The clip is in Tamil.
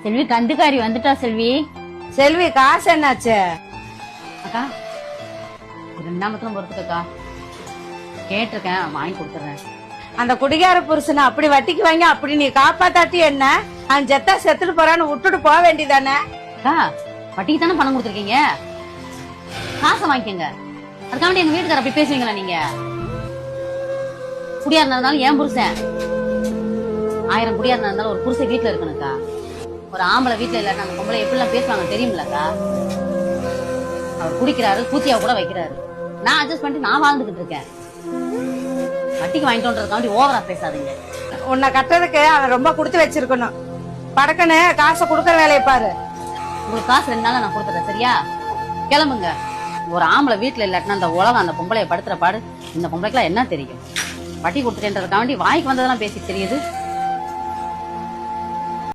செல்வி கந்துக்காரி வந்துட்டா செல்வி. செல்வி காசு என்னாச்சு? அக்கா 2 நாமத்திலும் பொறுத்துக்கா கேட்டிருக்கேன், வாங்கி கொடுத்துறேன். அந்த குடிகார புருஷனை அப்படி வட்டிக்கு வாங்கி அப்படி நீ காப்பாத்தாட்டி என்ன? அவன் செத்தா செத்துட்டு போறான்னு விட்டுட்டு போக வேண்டியதானே? அக்கா வட்டிக்கு தானே பணம் கொடுத்துருக்கீங்க, காசை வாங்கிக்கங்க. அதுக்காண்டி எங்க வீட்டுக்கார அப்படி பேசுவீங்களா நீங்க? குடியா இருந்தாலும் ஏன் புருஷன் 1000 குடியா இருந்தாலும் ஒரு புருஷன் வீட்டுல இருக்கணுக்கா. ஒரு ஆம்பளை வீட்டுல இல்லன்னா அந்த பொம்பளை எப்படிலாம் பேசுவாங்க தெரியுமில்லக்கா? அவர் குடிக்கிறாரு, கூத்தியா கூட வைக்கிறாரு. நான் அட்ஜஸ்ட் பண்ணிட்டு நான் வாழ்ந்துகிட்டு இருக்கேன். வட்டிக்கு வாங்கிட்டோன்றதுக்காண்டி ஓவரா பேசாதீங்க. உன்னை கட்டுறதுக்கு அவன் ரொம்ப கொடுத்து வச்சிருக்கணும். படக்குன்னு காசை கொடுக்கற வேலையை பாரு. உங்களுக்கு காசு 2 நாளா நான் கொடுத்துறேன், சரியா? கிளம்புங்க. ஒரு ஆம்பளை வீட்டுல இல்லாட்டினா அந்த உலகம் அந்த பொம்பளைய படுத்துற பாடு இந்த பொம்பளைக்கெல்லாம் என்ன தெரியும்? வட்டி கொடுத்துட்டேன்றதுக்காண்டி வாய்க்கு வந்ததெல்லாம் பேசி தெரியுது.